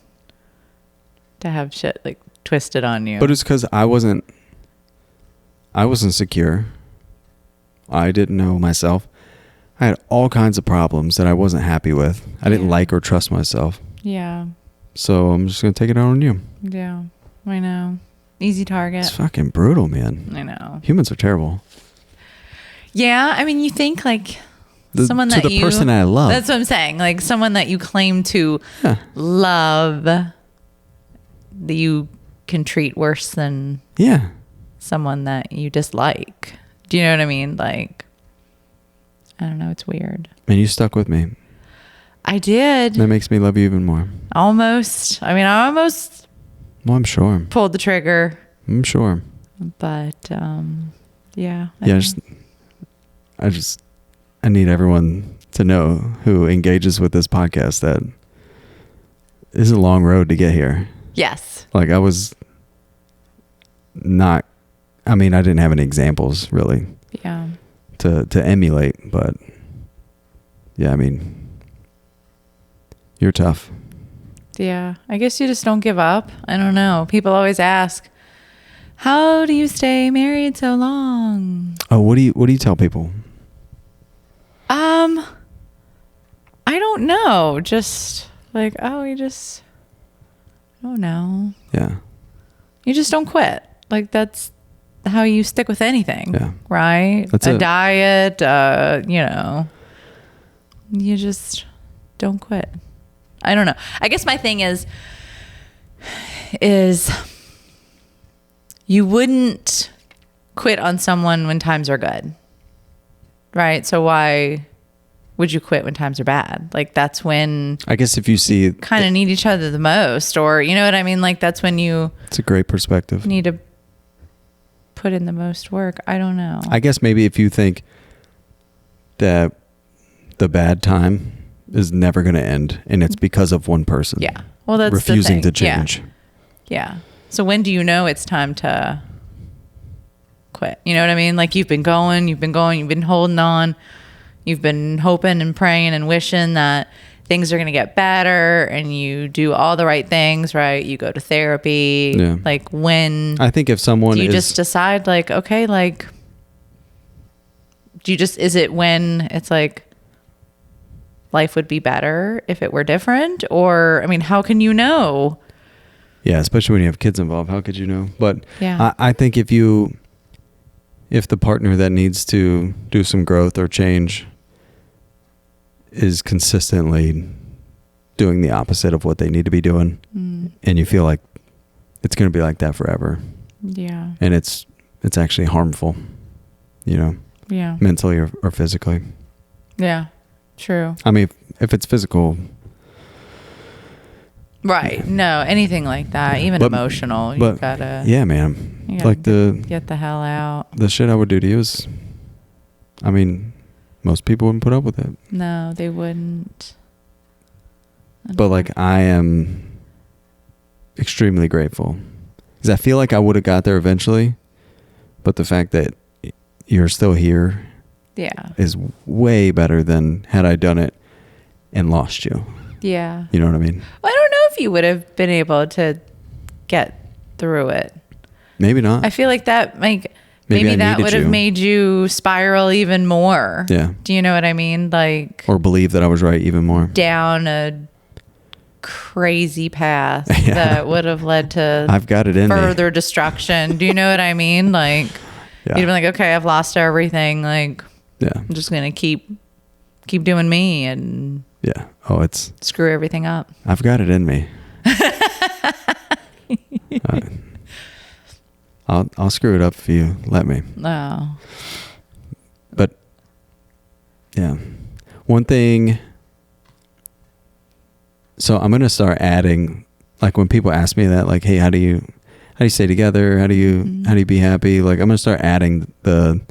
to have shit like twisted on you. But it's because I wasn't secure. I didn't know myself. I had all kinds of problems that I wasn't happy with. I didn't like or trust myself. Yeah. So I'm just going to take it out on you. Yeah. I know. Easy target. It's fucking brutal, man. I know. Humans are terrible. Yeah. I mean, you think like someone to that the person I love. That's what I'm saying. Like someone that you claim to love, that you can treat worse than someone that you dislike. Do you know what I mean? Like, I don't know. It's weird. And you stuck with me. I did. That makes me love you even more. Almost. I mean, I almost Well, I'm sure. pulled the trigger. I'm sure. But, yeah. I need everyone to know who engages with this podcast that this is a long road to get here. Yes. Like I didn't have any examples really. Yeah. To emulate, but yeah, I mean, You're tough. Yeah. I guess you just don't give up. I don't know. People always ask, how do you stay married so long? Oh, what do you tell people? I don't know. Just like, I don't know. Yeah. You just don't quit. Like, that's how you stick with anything. Yeah. Right? That's a it. diet, you just don't quit. I don't know. I guess my thing is you wouldn't quit on someone when times are good. Right? So why would you quit when times are bad? Like, that's when I guess if you see kind of need each other the most, or you know what I mean? Like, that's when you it's a great perspective. need to put in the most work. I don't know. I guess maybe if you think that the bad time is never going to end and it's because of one person. Yeah. Well, that's refusing the to thing. change. Yeah. So when do you know it's time to quit? You know what I mean? Like, you've been going, you've been holding on, you've been hoping and praying and wishing that things are going to get better, and you do all the right things, right? You go to therapy. Yeah. Like, when I think if someone do you is just decide, like, okay, like, is it when it's like life would be better if it were different? Or, I mean, how can you know? yeah, especially when you have kids involved, how could you know? But Yeah. I think if the partner that needs to do some growth or change is consistently doing the opposite of what they need to be doing, and you feel like it's going to be like that forever, Yeah. and it's actually harmful, Yeah. mentally or physically. Yeah. True. I mean, if it's physical, Right. No, anything like that, even But- emotional, you but gotta, yeah, man, you gotta like the get the hell out. shit I would do to you is, I mean, most people wouldn't put up with it. No, they wouldn't. But like, I am extremely grateful because I feel like I would have got there eventually, but the fact that you're still here Yeah. is way better than had I done it and lost you. Yeah. You know what I mean? Well, I don't know if you would have been able to get through it. Maybe not. I feel like that, like, Maybe I maybe that needed would have you. made you spiral even more. Yeah. Do you know what I mean? Like, Or believe that I was right even more. down a crazy path Yeah. that would have led to I've got it in me. further destruction. Do you know what I mean? Like, Yeah. you'd be like, okay, I've lost everything. Like, Yeah. I'm just gonna keep doing me and Yeah. Oh, screw everything up. I've got it in me. I'll screw it up if you let me. No. But yeah, one thing. So I'm gonna start adding, like, when people ask me that, like, hey, how do you stay together? How do you be happy? Like, I'm gonna start adding the,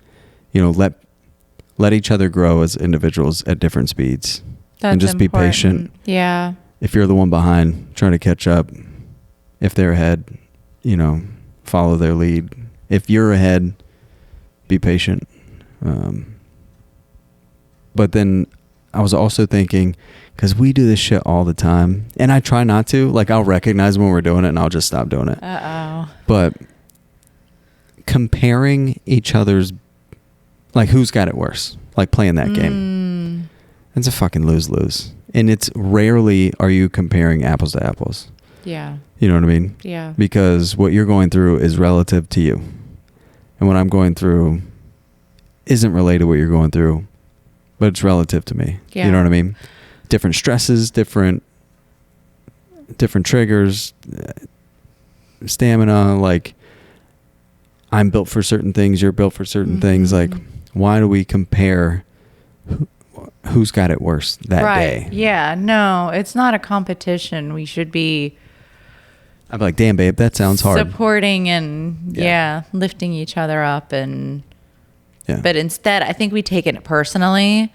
let each other grow as individuals at different speeds. That's and just important. be patient. Yeah. If you're the one behind, trying to catch up. If they're ahead, follow their lead. If you're ahead, be patient. But then I was also thinking, because we do this shit all the time, and I try not to. Like, I'll recognize when we're doing it, and I'll just stop doing it. Uh-oh. But comparing each other's, like, who's got it worse? Like, playing that game. It's a fucking lose-lose. And it's rarely are you comparing apples to apples. Yeah. You know what I mean? Yeah. Because what you're going through is relative to you. And what I'm going through isn't related to what you're going through, but it's relative to me. Yeah. You know what I mean? Different stresses, different triggers, stamina. Like, I'm built for certain things, you're built for certain things. Like, why do we compare who's got it worse that day? Yeah. No, it's not a competition. We should be I'm like, damn, babe, that sounds hard. supporting and lifting each other up. And Yeah. but instead, I think we take it personally,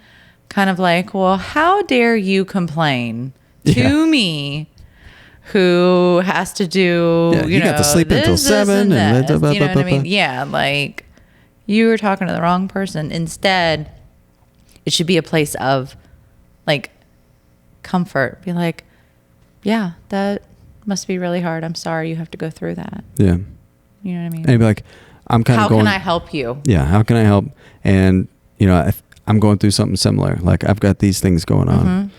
kind of like, well, how dare you complain to me, who has to do, Yeah, you got to sleep until 7 and this, blah, you know blah, what I blah, mean? blah. Yeah, like, you were talking to the wrong person. Instead, it should be a place of, like, comfort. Be like, yeah, that must be really hard. I'm sorry you have to go through that. Yeah. You know what I mean? And be like, I'm kind of going. How can I help you? Yeah. How can I help? And, you know, I'm going through something similar. Like, I've got these things going on.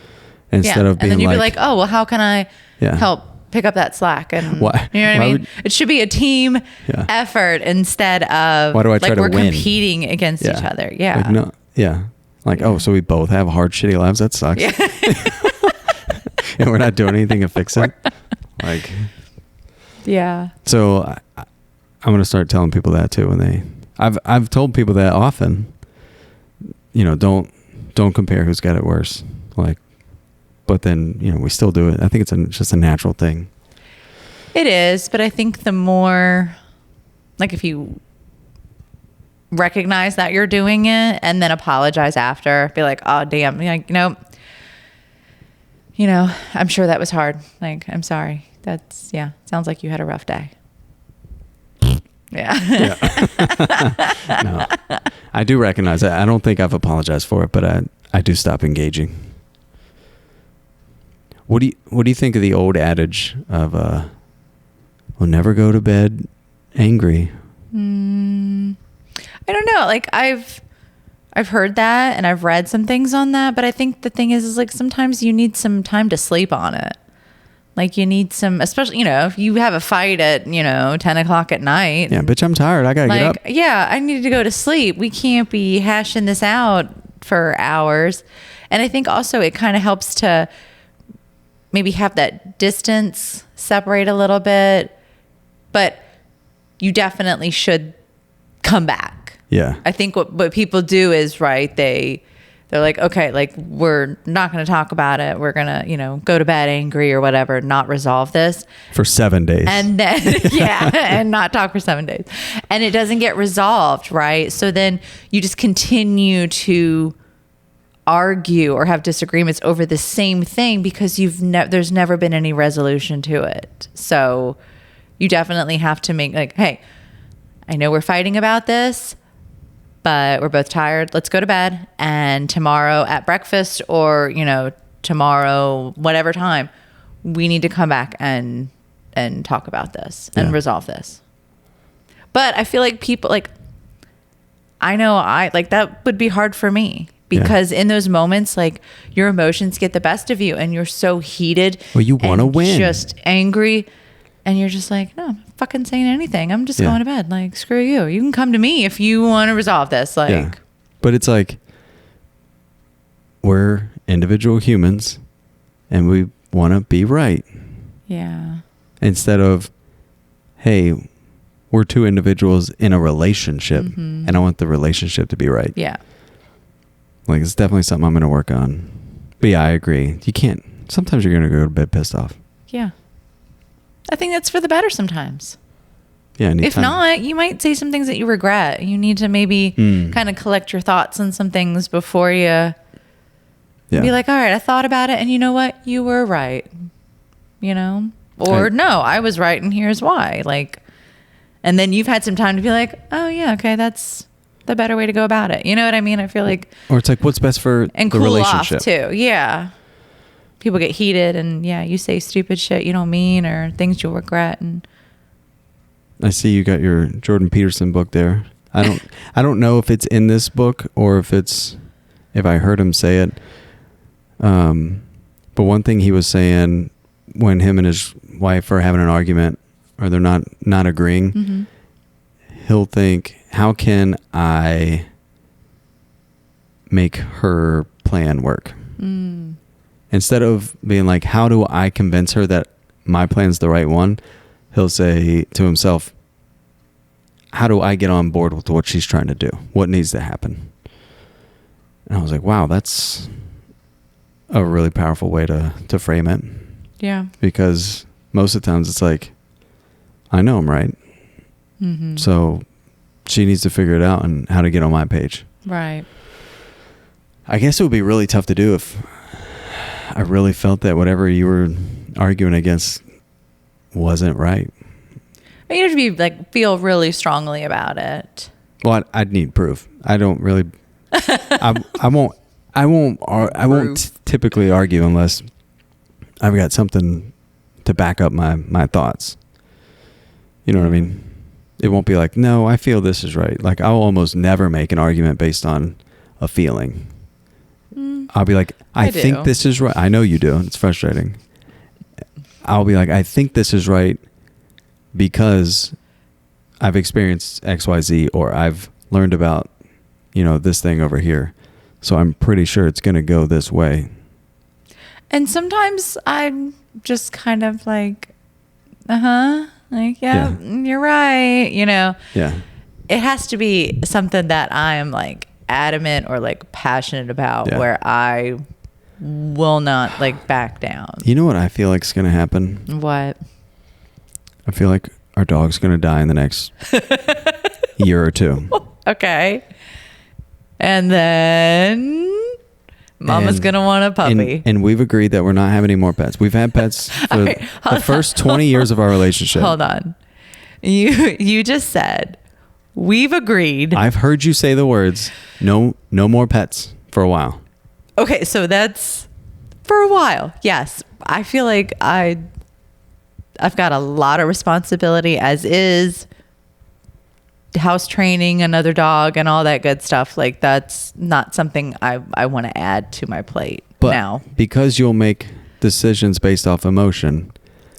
Instead of being and then you'd like, be like, oh, well, how can I help pick up that slack? And why, you know what I mean? It should be a team effort instead of why do I try like to we're win? Competing against each other. Yeah. Like, no. Yeah. Like, oh, so we both have hard, shitty lives. That sucks. Yeah. And we're not doing anything to fix it. Like, yeah. So I'm going to start telling people that too. I've told people that often, you know, don't compare who's got it worse. Like, but then, you know, we still do it. I think it's just a natural thing. It is. But I think the more, like, if you recognize that you're doing it and then apologize after, be like, oh, damn, like, you know, I'm sure that was hard. Like, I'm sorry. Sounds like you had a rough day. Yeah. No, I do recognize that. I don't think I've apologized for it, but I do stop engaging. What do you think of the old adage of we'll never go to bed angry? I don't know. Like, I've heard that and I've read some things on that, but I think the thing is like sometimes you need some time to sleep on it. Like, you need some, especially, you know, if you have a fight at, 10 o'clock at night. Yeah, bitch, I'm tired. I got to get up. Yeah, I need to go to sleep. We can't be hashing this out for hours. And I think also it kind of helps to maybe have that distance, separate a little bit. But you definitely should come back. Yeah. I think what people do is, right, they're like, okay, like, we're not going to talk about it. We're going to, go to bed angry or whatever, not resolve this. For 7 days. And then, and not talk for 7 days. And it doesn't get resolved, right? So then you just continue to argue or have disagreements over the same thing because there's never been any resolution to it. So you definitely have to make, like, hey, I know we're fighting about this, but we're both tired. Let's go to bed. And tomorrow at breakfast or, tomorrow, whatever time, we need to come back and talk about this and resolve this. But I feel like people, like, I know that would be hard for me because in those moments, like, your emotions get the best of you and you're so heated. Well, you want to win. Just angry. And you're just like, no, I'm not fucking saying anything. I'm just going to bed. Like, screw you. You can come to me if you want to resolve this. Like, but it's like, we're individual humans and we want to be right. Yeah. Instead of, hey, we're two individuals in a relationship and I want the relationship to be right. Yeah. Like, it's definitely something I'm going to work on. But yeah, I agree. You can't, sometimes you're going to go to bed pissed off. Yeah. I think that's for the better sometimes. Yeah. If not, you might say some things that you regret. You need to maybe kind of collect your thoughts on some things before you be like, all right, I thought about it and you know what? You were right. Or no, I was right and here's why. Like, and then you've had some time to be like, oh yeah, okay, that's the better way to go about it. You know what I mean? I feel like, or it's like, what's best for and the cool relationship off too. Yeah. People get heated and you say stupid shit you don't mean or things you'll regret. And I see you got your Jordan Peterson book there. I don't know if it's in this book or if I heard him say it. But one thing he was saying when him and his wife are having an argument or they're not agreeing, he'll think, how can I make her plan work? Instead of being like, how do I convince her that my plan's the right one? He'll say to himself, how do I get on board with what she's trying to do? What needs to happen? And I was like, wow, that's a really powerful way to frame it. yeah. Because most of the times it's like, I know I'm right. So she needs to figure it out and how to get on my page. Right. I guess it would be really tough to do if I really felt that whatever you were arguing against wasn't right. But you have to be like, feel really strongly about it. Well, I'd need proof. I don't really, I won't typically argue unless I've got something to back up my thoughts. You know what I mean? It won't be like, no, I feel this is right. Like, I'll almost never make an argument based on a feeling. I'll be like, I think this is right. I know you do. It's frustrating. I'll be like, I think this is right because I've experienced XYZ, or I've learned about, this thing over here. So I'm pretty sure it's going to go this way. And sometimes I'm just kind of like, like, yeah, you're right. Yeah. It has to be something that I'm like adamant or like passionate about, where I will not like back down. You know what I feel like is going to happen? What? I feel like our dog's going to die in the next year or two. Okay. And then Mama's going to want a puppy. And we've agreed that we're not having any more pets. We've had pets for the first 20 years of our relationship. Hold on. You just said, we've agreed. I've heard you say the words, no more pets for a while. Okay, so that's for a while. Yes. I feel like I've got a lot of responsibility, as is house training another dog and all that good stuff. Like, that's not something I want to add to my plate now. Because you'll make decisions based off emotion.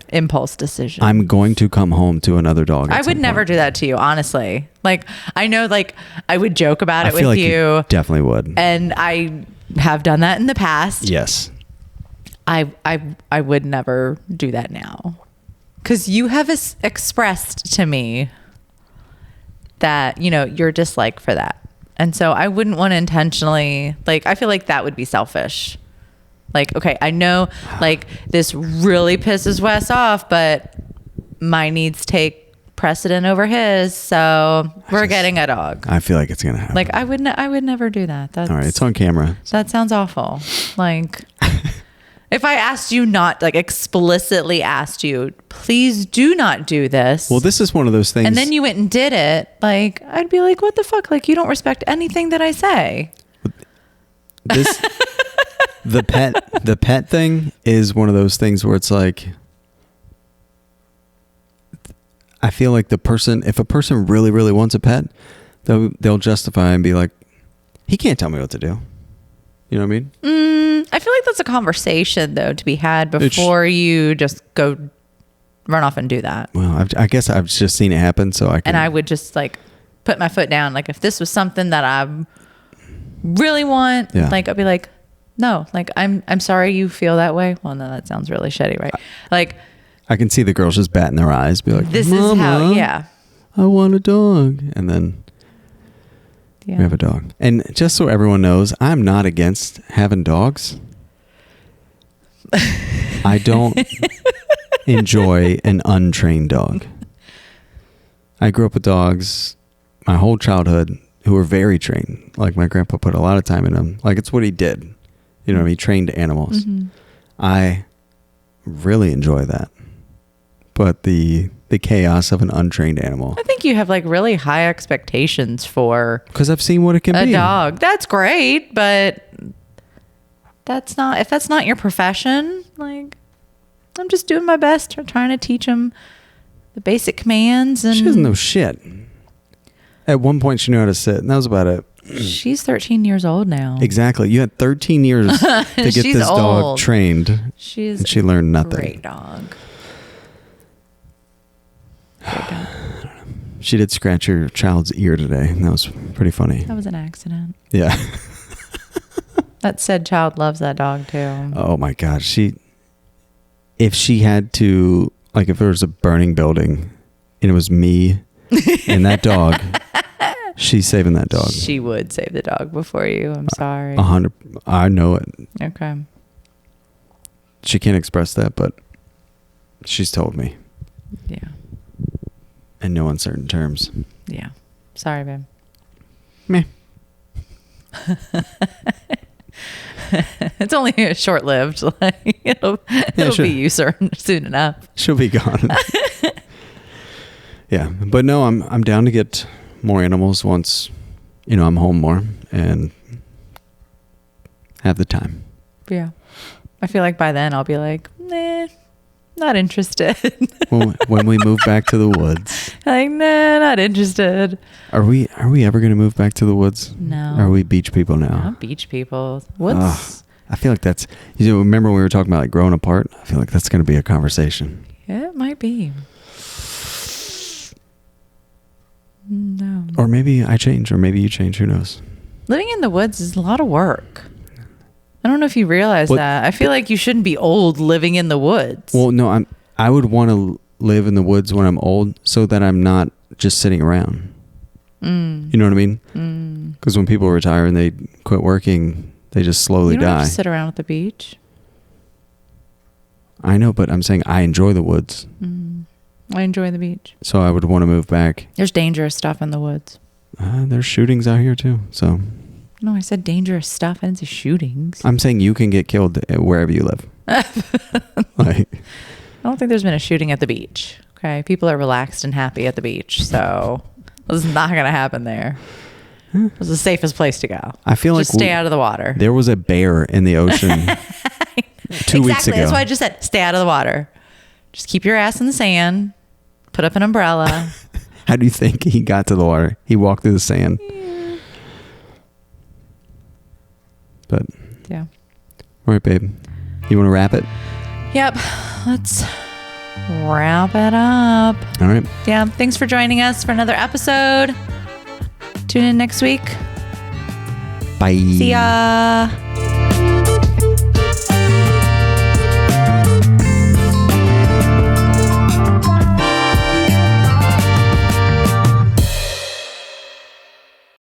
Impulse decision. I'm going to come home to another dog. I would never do that to you, honestly. Like, I know, like, I would joke about it with like you. Definitely would. And I have done that in the past. Yes. I would never do that now. Because you have expressed to me that, your dislike for that. And so I wouldn't want to intentionally, like, I feel like that would be selfish. Like, okay, I know, like, this really pisses Wes off, but my needs take precedent over his, so we're getting a dog. I feel like it's going to happen. Like, I would never do that. That's, all right, it's on camera. That sounds awful. Like, if I asked you not, like, explicitly asked you, please do not do this. Well, this is one of those things. And then you went and did it. Like, I'd be like, what the fuck? Like, you don't respect anything that I say. This, the pet thing is one of those things where it's like, I feel like if a person really, really wants a pet, they'll justify and be like, he can't tell me what to do. You know what I mean? I feel like that's a conversation, though, to be had before you just go run off and do that. Well, I guess I've just seen it happen, so I can. And I would just, like, put my foot down. Like, if this was something that I really want, like, I'd be like, no, like, I'm sorry you feel that way. Well, no, that sounds really shitty, right? Like, I can see the girls just batting their eyes, be like, this Mama, is how, I want a dog. And then we have a dog. And just so everyone knows, I'm not against having dogs. I don't enjoy an untrained dog. I grew up with dogs my whole childhood who were very trained. Like, my grandpa put a lot of time in them. Like, it's what he did. You know what I mean? He trained animals. Mm-hmm. I really enjoy that. But the chaos of an untrained animal. I think you have, like, really high expectations for... Because I've seen what it can be. A dog. That's great, but if that's not your profession, like, I'm just doing my best trying to teach them the basic commands. And she doesn't know shit. At one point, she knew how to sit, and that was about it. She's 13 years old now. Exactly. You had 13 years to get this dog trained, and she learned nothing. Great dog. She did scratch your child's ear today, and that was pretty funny. That was an accident. Yeah. That said child loves that dog too. Oh my God. If she had to, like, if there was a burning building and it was me and that dog, she's saving that dog. She would save the dog before you. I'm sorry. 100. I know it. Okay. She can't express that, but she's told me. Yeah. In no uncertain terms. Yeah. Sorry, babe. Meh. It's only short-lived. Like, it'll be you soon enough. She'll be gone. Yeah, but no, I'm down to get more animals once, I'm home more and have the time. Yeah, I feel like by then I'll be like, not interested. when we move back to the woods. Like, nah, not interested. Are we ever going to move back to the woods? No. Are we beach people now? Not beach people. Woods. I feel like that's, remember when we were talking about like growing apart? I feel like that's going to be a conversation. Yeah, it might be. No. Or maybe I change, or maybe you change. Who knows? Living in the woods is a lot of work. I don't know if you realize that. I feel like you shouldn't be old living in the woods. Well, no, I would want to live in the woods when I'm old so that I'm not just sitting around. You know what I mean? Because when people retire and they quit working, they just slowly you don't die. have to sit around at the beach. I know, but I'm saying I enjoy the woods. I enjoy the beach. So I would want to move back. There's dangerous stuff in the woods. There's shootings out here too. So. No, I said dangerous stuff. I didn't say shootings. I'm saying you can get killed wherever you live. Like, I don't think there's been a shooting at the beach. Okay, people are relaxed and happy at the beach, so this is not going to happen there. It's the safest place to go. I feel just like stay out of the water. There was a bear in the ocean 2 weeks ago. That's why I just said stay out of the water. Just keep your ass in the sand. Put up an umbrella. How do you think he got to the water? He walked through the sand. Yeah. But yeah. All right, babe. You want to wrap it? Yep. Let's wrap it up. All right. Yeah. Thanks for joining us for another episode. Tune in next week. Bye. See ya.